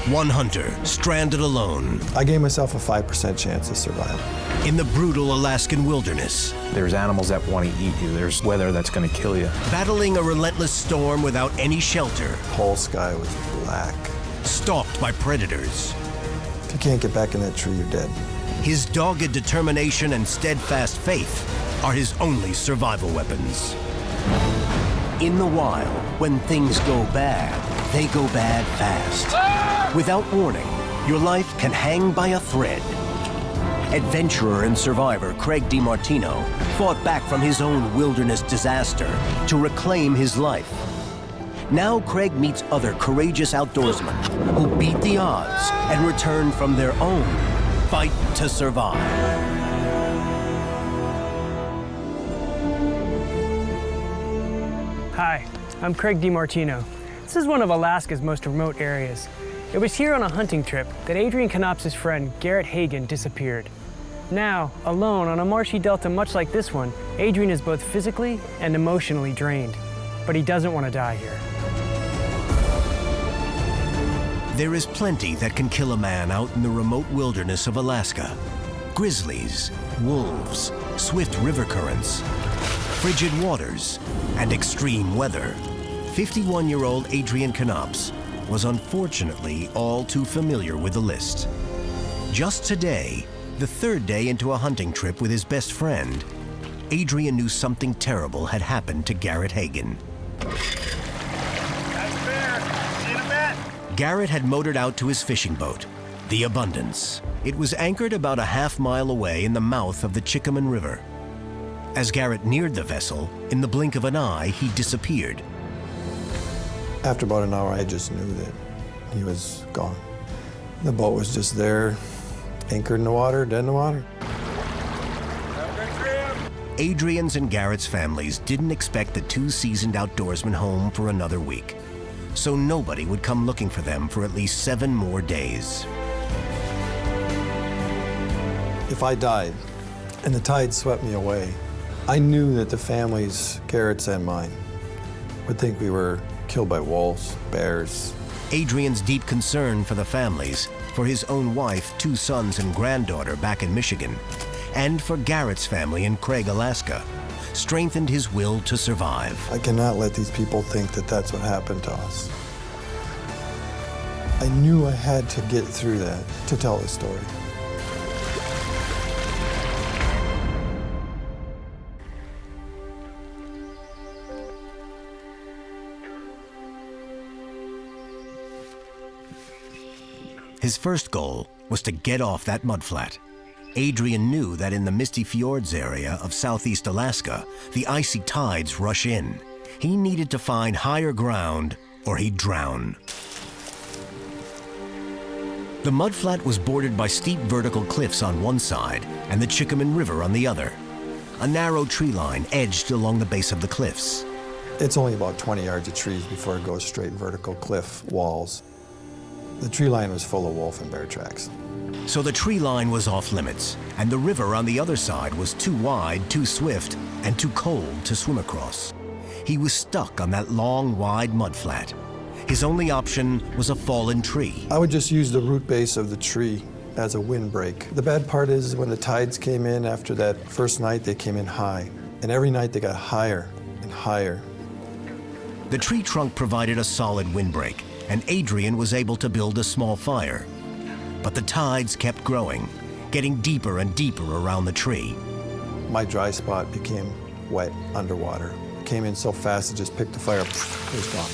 One hunter, stranded alone. I gave myself a 5% chance of survival. In the brutal Alaskan wilderness. There's animals that want to eat you. There's weather that's going to kill you. Battling a relentless storm without any shelter. The whole sky was black. Stalked by predators. If you can't get back in that tree, you're dead. His dogged determination and steadfast faith are his only survival weapons. In the wild, when things go bad, they go bad fast. Without warning, your life can hang by a thread. Adventurer and survivor Craig DiMartino fought back from his own wilderness disaster to reclaim his life. Now Craig meets other courageous outdoorsmen who beat the odds and return from their own fight to survive. Hi, I'm Craig DiMartino. This is one of Alaska's most remote areas. It was here on a hunting trip that Adrian Knopp's friend Garrett Hagan disappeared. Now, alone on a marshy delta much like this one, Adrian is both physically and emotionally drained. But he doesn't want to die here. There is plenty that can kill a man out in the remote wilderness of Alaska. Grizzlies, wolves, swift river currents, frigid waters, and extreme weather. 51-year-old Adrian Knopp was unfortunately all too familiar with the list. Just today, the third day into a hunting trip with his best friend, Adrian knew something terrible had happened to Garrett Hagan. That's fair. See you in a bit. Garrett had motored out to his fishing boat, the Abundance. It was anchored about a half-mile away in the mouth of the Chickamun River. As Garrett neared the vessel, in the blink of an eye, he disappeared. After about an hour, I just knew that he was gone. The boat was just there, anchored in the water, dead in the water. Adrian's and Garrett's families didn't expect the two seasoned outdoorsmen home for another week, so nobody would come looking for them for at least 7 more days. If I died and the tide swept me away, I knew that the families, Garrett's and mine, would think we were killed by wolves, bears. Adrian's deep concern for the families, for his own wife, 2 sons and granddaughter back in Michigan, and for Garrett's family in Craig, Alaska, strengthened his will to survive. I cannot let these people think that that's what happened to us. I knew I had to get through that to tell the story. His first goal was to get off that mudflat. Adrian knew that in the Misty Fjords area of southeast Alaska, the icy tides rush in. He needed to find higher ground or he'd drown. The mudflat was bordered by steep vertical cliffs on one side and the Chickamun River on the other. A narrow tree line edged along the base of the cliffs. It's only about 20 yards of trees before it goes straight vertical cliff walls. The tree line was full of wolf and bear tracks. So the tree line was off limits, and the river on the other side was too wide, too swift, and too cold to swim across. He was stuck on that long, wide mudflat. His only option was a fallen tree. I would just use the root base of the tree as a windbreak. The bad part is when the tides came in after that first night, they came in high. And every night they got higher and higher. The tree trunk provided a solid windbreak, and Adrian was able to build a small fire. But the tides kept growing, getting deeper and deeper around the tree. My dry spot became wet underwater. It came in so fast, it just picked the fire up, it was gone.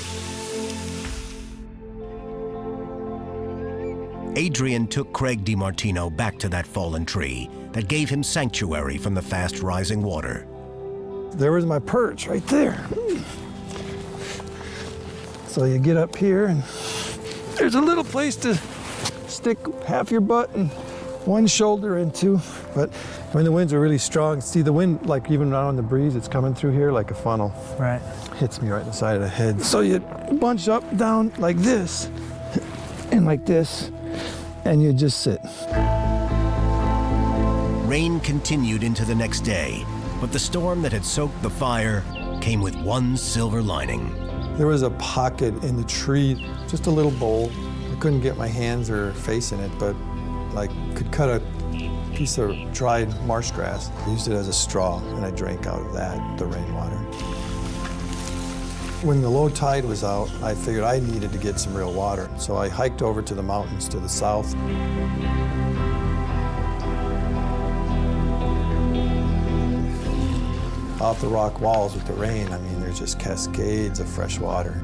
Adrian took Craig DiMartino back to that fallen tree that gave him sanctuary from the fast-rising water. There was my perch right there. So you get up here and there's a little place to stick half your butt and one shoulder into. But when the winds are really strong, see the wind, like even now in the breeze, it's coming through here like a funnel. Right. Hits me right in the side of the head. So you bunch up, down like this and like this, and you just sit. Rain continued into the next day, but the storm that had soaked the fire came with one silver lining. There was a pocket in the tree, just a little bowl, couldn't get my hands or face in it, but I could cut a piece of dried marsh grass. I used it as a straw, and I drank out of that, the rainwater. When the low tide was out, I figured I needed to get some real water, so I hiked over to the mountains to the south. Off the rock walls with the rain, I mean, there's just cascades of fresh water.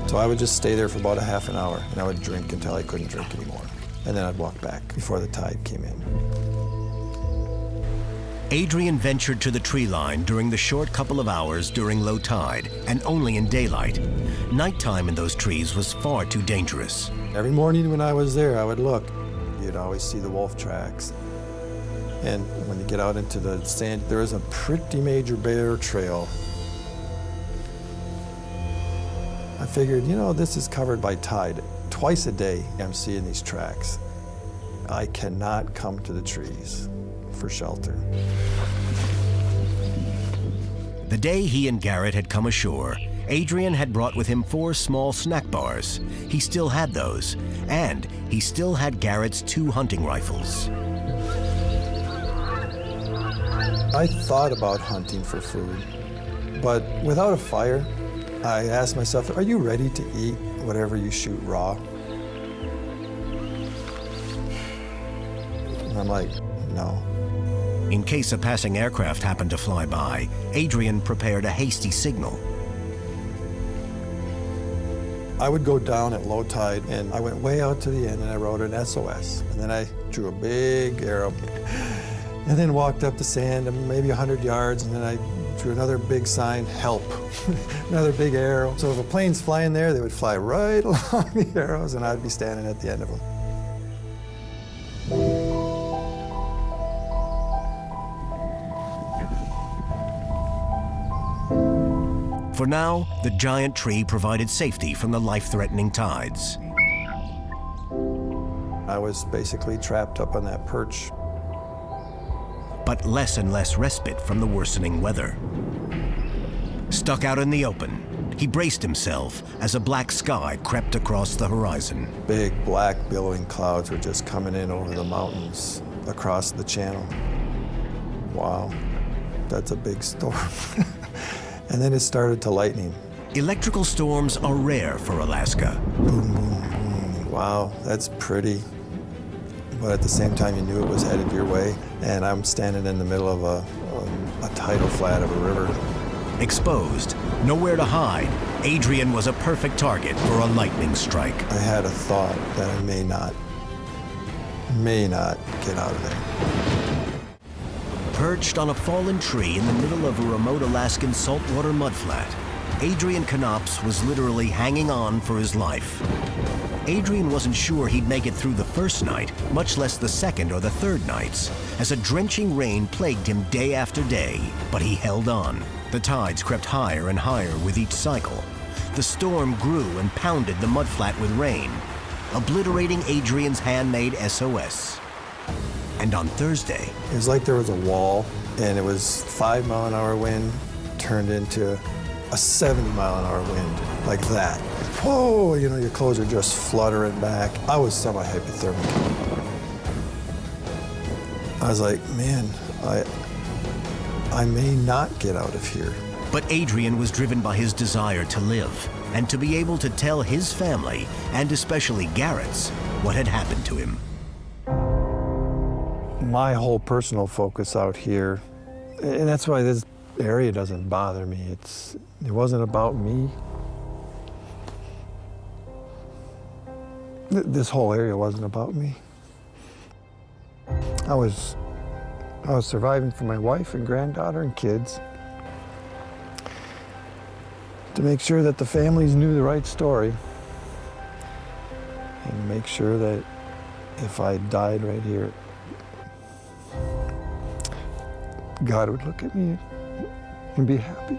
So I would just stay there for about a half an hour, and I would drink until I couldn't drink anymore. And then I'd walk back before the tide came in. Adrian ventured to the tree line during the short couple of hours during low tide, and only in daylight. Nighttime in those trees was far too dangerous. Every morning when I was there, I would look. You'd always see the wolf tracks. And when you get out into the sand, there is a pretty major bear trail. I figured, you know, this is covered by tide. Twice a day, I'm seeing these tracks. I cannot come to the trees for shelter. The day he and Garrett had come ashore, Adrian had brought with him 4 small snack bars. He still had those, and he still had Garrett's 2 hunting rifles. I thought about hunting for food, but without a fire, I asked myself, are you ready to eat whatever you shoot raw? And I'm like, no. In case a passing aircraft happened to fly by, Adrian prepared a hasty signal. I would go down at low tide, and I went way out to the end, and I wrote an SOS. And then I drew a big arrow, and then walked up the sand, maybe 100 yards, and then I drew another big sign, help, another big arrow. So if a plane's flying there, they would fly right along the arrows, and I'd be standing at the end of them. For now, the giant tree provided safety from the life-threatening tides. I was basically trapped up on that perch. But less and less respite from the worsening weather. Stuck out in the open, he braced himself as a black sky crept across the horizon. Big black billowing clouds were just coming in over the mountains across the channel. Wow, that's a big storm. And then it started to lightning. Electrical storms are rare for Alaska. Boom, boom, boom. Wow, that's pretty. But at the same time, you knew it was headed your way. And I'm standing in the middle of a tidal flat of a river. Exposed, nowhere to hide, Adrian was a perfect target for a lightning strike. I had a thought that I may not get out of there. Perched on a fallen tree in the middle of a remote Alaskan saltwater mudflat, Adrian Knops was literally hanging on for his life. Adrian wasn't sure he'd make it through the first night, much less the second or the third nights, as a drenching rain plagued him day after day, but he held on. The tides crept higher and higher with each cycle. The storm grew and pounded the mudflat with rain, obliterating Adrian's handmade SOS. And on Thursday, it was like there was a wall, and it was 5-mile-an-hour wind turned into a 70-mile-an-hour wind, like that. Whoa, you know, your clothes are just fluttering back. I was semi-hypothermic. I was like, man, I may not get out of here. But Adrian was driven by his desire to live and to be able to tell his family, and especially Garrett's, what had happened to him. My whole personal focus out here, and that's why this area doesn't bother me. It wasn't about me. This whole area wasn't about me. I was surviving for my wife and granddaughter and kids, to make sure that the families knew the right story, and make sure that if I died right here, God would look at me and be happy.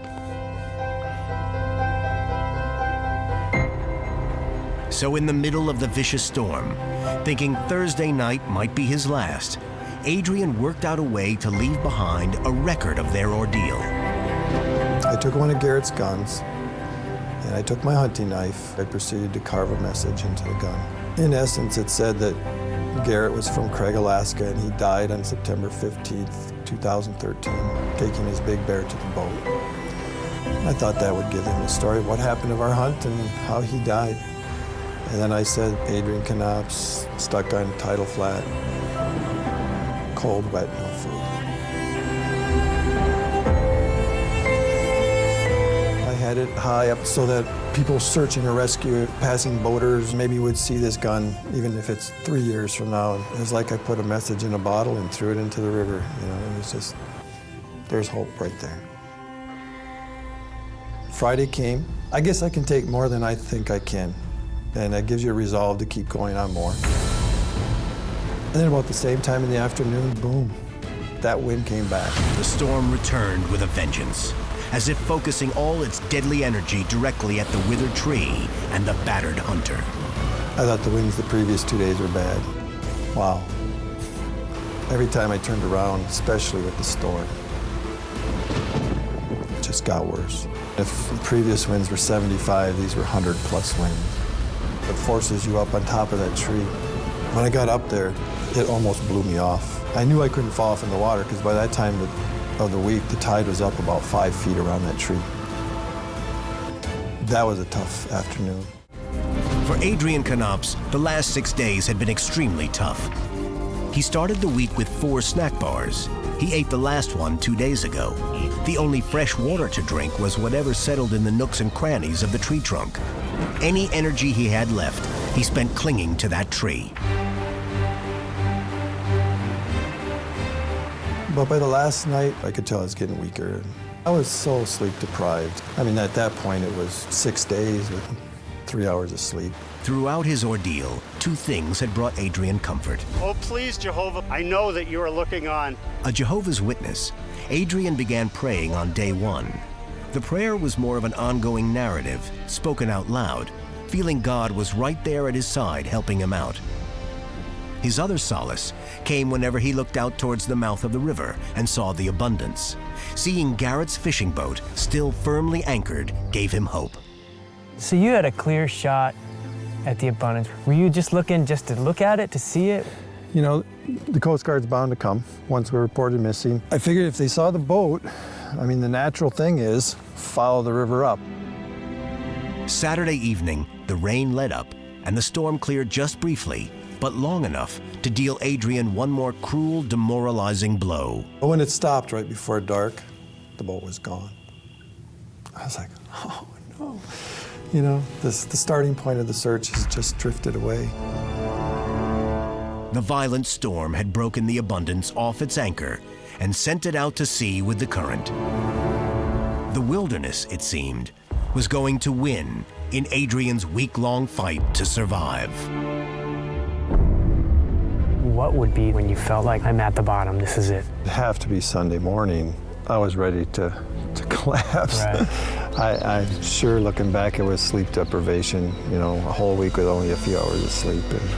So in the middle of the vicious storm, thinking Thursday night might be his last, Adrian worked out a way to leave behind a record of their ordeal. I took one of Garrett's guns, And I took my hunting knife. I proceeded to carve a message into the gun. In essence, it said that Garrett was from Craig, Alaska, and he died on September 15th, 2013, taking his big bear to the boat. I thought that would give him the story of what happened of our hunt and how he died. And then I said, Adrian Knops, stuck on tidal flat, cold, wet, no food. I had it high up so that people searching a rescue, passing boaters, maybe would see this gun, even if it's 3 years from now. It was like I put a message in a bottle and threw it into the river. You know, it was just, there's hope right there. Friday came. I guess I can take more than I think I can. And that gives you a resolve to keep going on more. And then about the same time in the afternoon, boom, that wind came back. The storm returned with a vengeance, as if focusing all its deadly energy directly at the withered tree and the battered hunter. I thought the winds the previous 2 days were bad. Wow. Every time I turned around, especially with the storm, it just got worse. If the previous winds were 75, these were 100+ winds. It forces you up on top of that tree. When I got up there, it almost blew me off. I knew I couldn't fall off in the water because by that time of the week, the tide was up about 5 feet around that tree. That was a tough afternoon. For Adrian Knops, the last 6 days had been extremely tough. He started the week with 4 snack bars. He ate the last one 2 days ago. The only fresh water to drink was whatever settled in the nooks and crannies of the tree trunk. Any energy he had left, he spent clinging to that tree. But by the last night, I could tell I was getting weaker. I was so sleep deprived. I mean, at that point, it was 6 days with 3 hours of sleep. Throughout his ordeal, 2 things had brought Adrian comfort. Oh, please, Jehovah, I know that you are looking on. A Jehovah's Witness, Adrian began praying on day 1. The prayer was more of an ongoing narrative, spoken out loud, feeling God was right there at his side helping him out. His other solace came whenever he looked out towards the mouth of the river and saw the abundance. Seeing Garrett's fishing boat still firmly anchored gave him hope. So you had a clear shot at the abundance. Were you just looking just to look at it, to see it? You know, the Coast Guard's bound to come once we're reported missing. I figured if they saw the boat, I mean, the natural thing is follow the river up. Saturday evening, the rain let up and the storm cleared just briefly, but long enough to deal Adrian one more cruel, demoralizing blow. But when it stopped right before dark, the boat was gone. I was like, oh no. You know, the starting point of the search has just drifted away. The violent storm had broken the abundance off its anchor and sent it out to sea with the current. The wilderness, it seemed, was going to win in Adrian's week-long fight to survive. What would be when you felt like, I'm at the bottom, this is it? It'd have to be Sunday morning. I was ready to collapse. Right. I'm sure looking back, it was sleep deprivation, you know, a whole week with only a few hours of sleep. And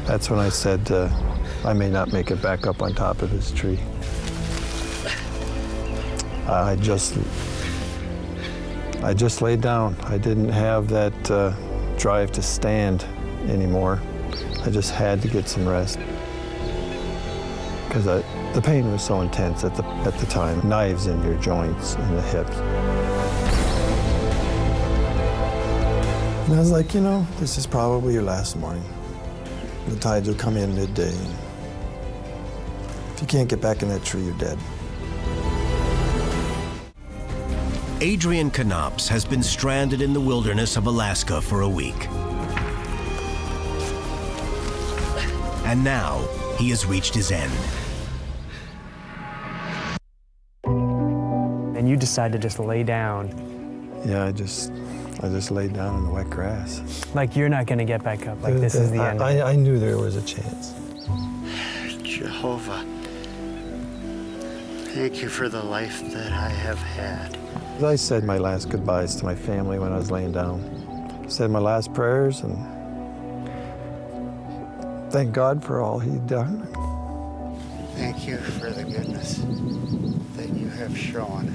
that's when I said, I may not make it back up on top of this tree. I just laid down. I didn't have that drive to stand anymore. I just had to get some rest. Because the pain was so intense at the time. Knives in your joints and the hips. And I was like, you know, this is probably your last morning. The tides will come in midday. And if you can't get back in that tree, you're dead. Adrian Knops has been stranded in the wilderness of Alaska for a week. And now he has reached his end. And you decide to just lay down. Yeah, I just laid down in the wet grass. Like you're not gonna get back up, like this is the end. I knew there was a chance. Jehovah, thank you for the life that I have had. I said my last goodbyes to my family when I was laying down. I said my last prayers and thank God for all he'd done. Thank you for the goodness that you have shown.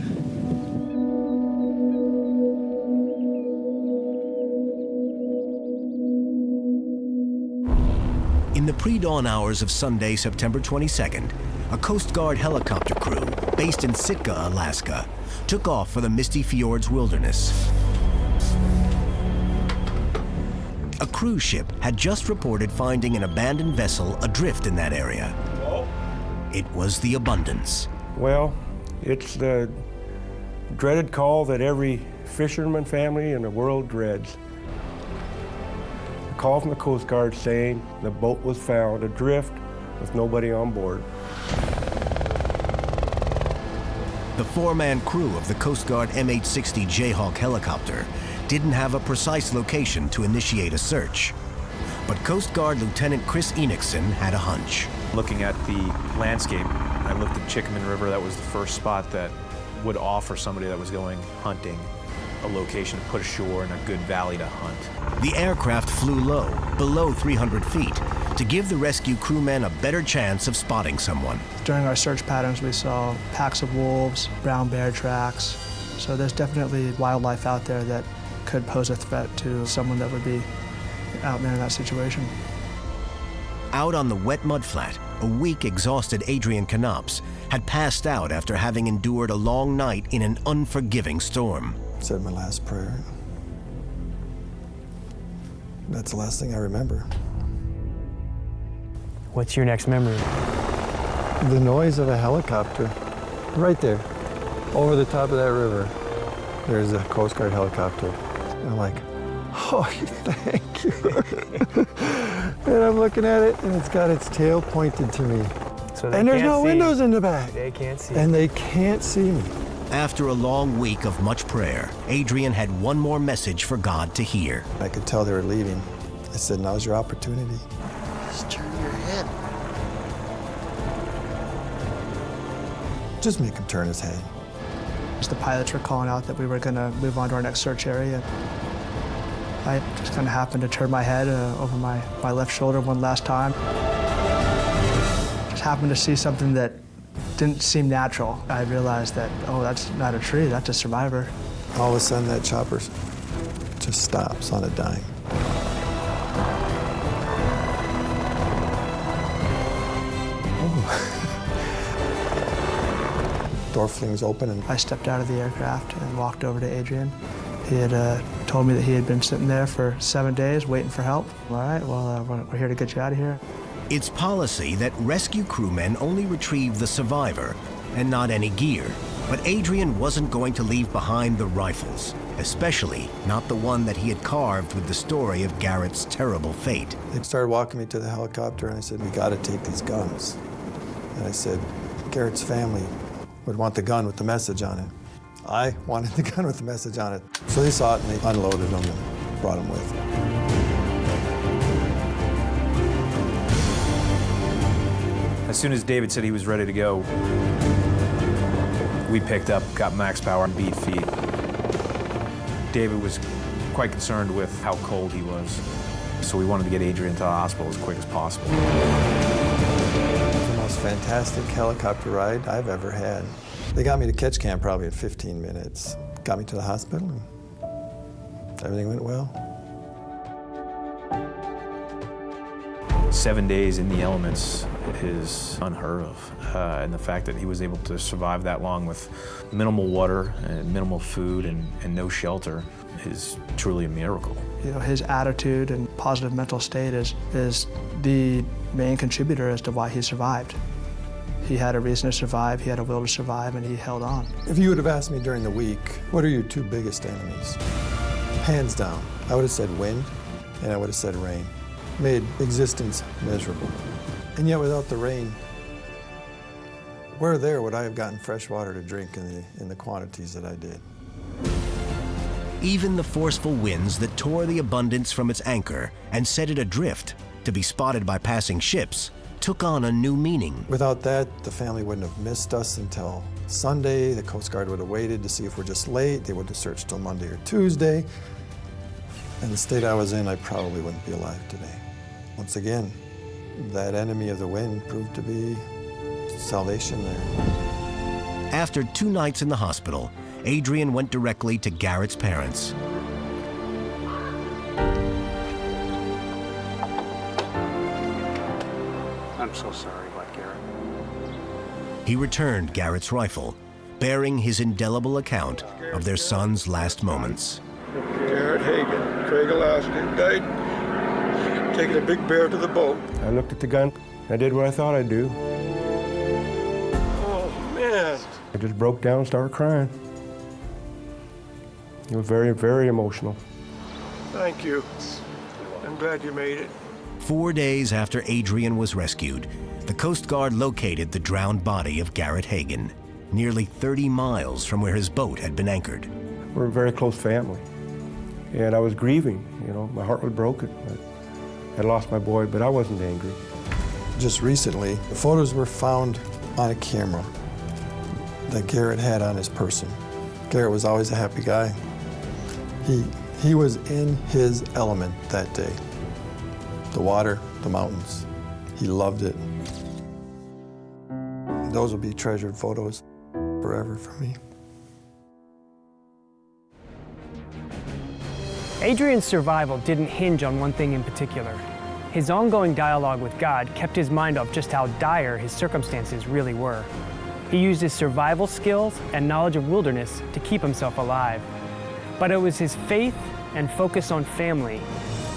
In the pre-dawn hours of Sunday, September 22nd, a Coast Guard helicopter crew based in Sitka, Alaska, took off for the Misty Fjords wilderness. A cruise ship had just reported finding an abandoned vessel adrift in that area. It was the Abundance. Well, it's the dreaded call that every fisherman family in the world dreads. A call from the Coast Guard saying the boat was found adrift with nobody on board. The four-man crew of the Coast Guard MH-60 Jayhawk helicopter didn't have a precise location to initiate a search. But Coast Guard Lieutenant Chris Enochson had a hunch. Looking at the landscape, I looked at Chickamun River. That was the first spot that would offer somebody that was going hunting a location to put ashore and a good valley to hunt. The aircraft flew low, below 300 feet, to give the rescue crewmen a better chance of spotting someone. During our search patterns, we saw packs of wolves, brown bear tracks. So there's definitely wildlife out there that could pose a threat to someone that would be out there in that situation. Out on the wet mudflat, a weak, exhausted Adrian Knops had passed out after having endured a long night in an unforgiving storm. I said my last prayer. That's the last thing I remember. What's your next memory? The noise of a helicopter, right there, over the top of that river. There's a Coast Guard helicopter. And I'm like, oh, thank you. And I'm looking at it, and it's got its tail pointed to me. So And there's no windows in the back. They can't see. And they can't see me. After a long week of much prayer, Adrian had one more message for God to hear. I could tell they were leaving. I said, now's your opportunity. Just turn your head. Just make him turn his head. The pilots were calling out that we were going to move on to our next search area. I just kind of happened to turn my head over my left shoulder one last time. Just happened to see something that didn't seem natural. I realized that, oh, that's not a tree, that's a survivor. All of a sudden, that chopper just stops on a dime. Door flings open, and I stepped out of the aircraft and walked over to Adrian. He had told me that he had been sitting there for 7 days waiting for help. All right, well, we're here to get you out of here. It's policy that rescue crewmen only retrieve the survivor and not any gear. But Adrian wasn't going to leave behind the rifles, especially not the one that he had carved with the story of Garrett's terrible fate. they started walking me to the helicopter, and I said, we got to take these guns. And I said, Garrett's family would want the gun with the message on it. I wanted the gun with the message on it. So they saw it, and they unloaded them and brought them with. As soon as David said he was ready to go, we picked up, got max power, and beat feet. David was quite concerned with how cold he was, so we wanted to get Adrian to the hospital as quick as possible. It was the most fantastic helicopter ride I've ever had. They got me to catch camp probably in 15 minutes. Got me to the hospital, and everything went well. 7 days in the elements is unheard of. And the fact that he was able to survive that long with minimal water, and minimal food, and no shelter is truly a miracle. You know, his attitude and positive mental state is the main contributor as to why he survived. He had a reason to survive, he had a will to survive, and he held on. If you would have asked me during the week, what are your two biggest enemies? Hands down, I would have said wind, and I would have said rain. Made existence miserable. And yet without the rain, where there would I have gotten fresh water to drink in the quantities that I did? Even the forceful winds that tore the Abundance from its anchor and set it adrift to be spotted by passing ships took on a new meaning. Without that, the family wouldn't have missed us until Sunday. The Coast Guard would have waited to see if we're just late. They would have searched till Monday or Tuesday. In the state I was in, I probably wouldn't be alive today. Once again, that enemy of the wind proved to be salvation there. After 2 nights in the hospital, Adrian went directly to Garrett's parents. I'm so sorry about Garrett. He returned Garrett's rifle, bearing his indelible account of their son's last moments. Garrett Hagan, Craig, Alaskan, died taking a big bear to the boat. I looked at the gun. I did what I thought I'd do. Oh, man. I just broke down and started crying. It was very, very emotional. Thank you. I'm glad you made it. 4 days after Adrian was rescued, the Coast Guard located the drowned body of Garrett Hagan, nearly 30 miles from where his boat had been anchored. We're a very close family. And I was grieving, you know, my heart was broken. I lost my boy, but I wasn't angry. Just recently, the photos were found on a camera that Garrett had on his person. Garrett was always a happy guy. He was in his element that day. The water, the mountains. He loved it. Those will be treasured photos forever for me. Adrian's survival didn't hinge on one thing in particular. His ongoing dialogue with God kept his mind off just how dire his circumstances really were. He used his survival skills and knowledge of wilderness to keep himself alive. But it was his faith and focus on family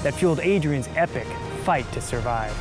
that fueled Adrian's epic fight to survive.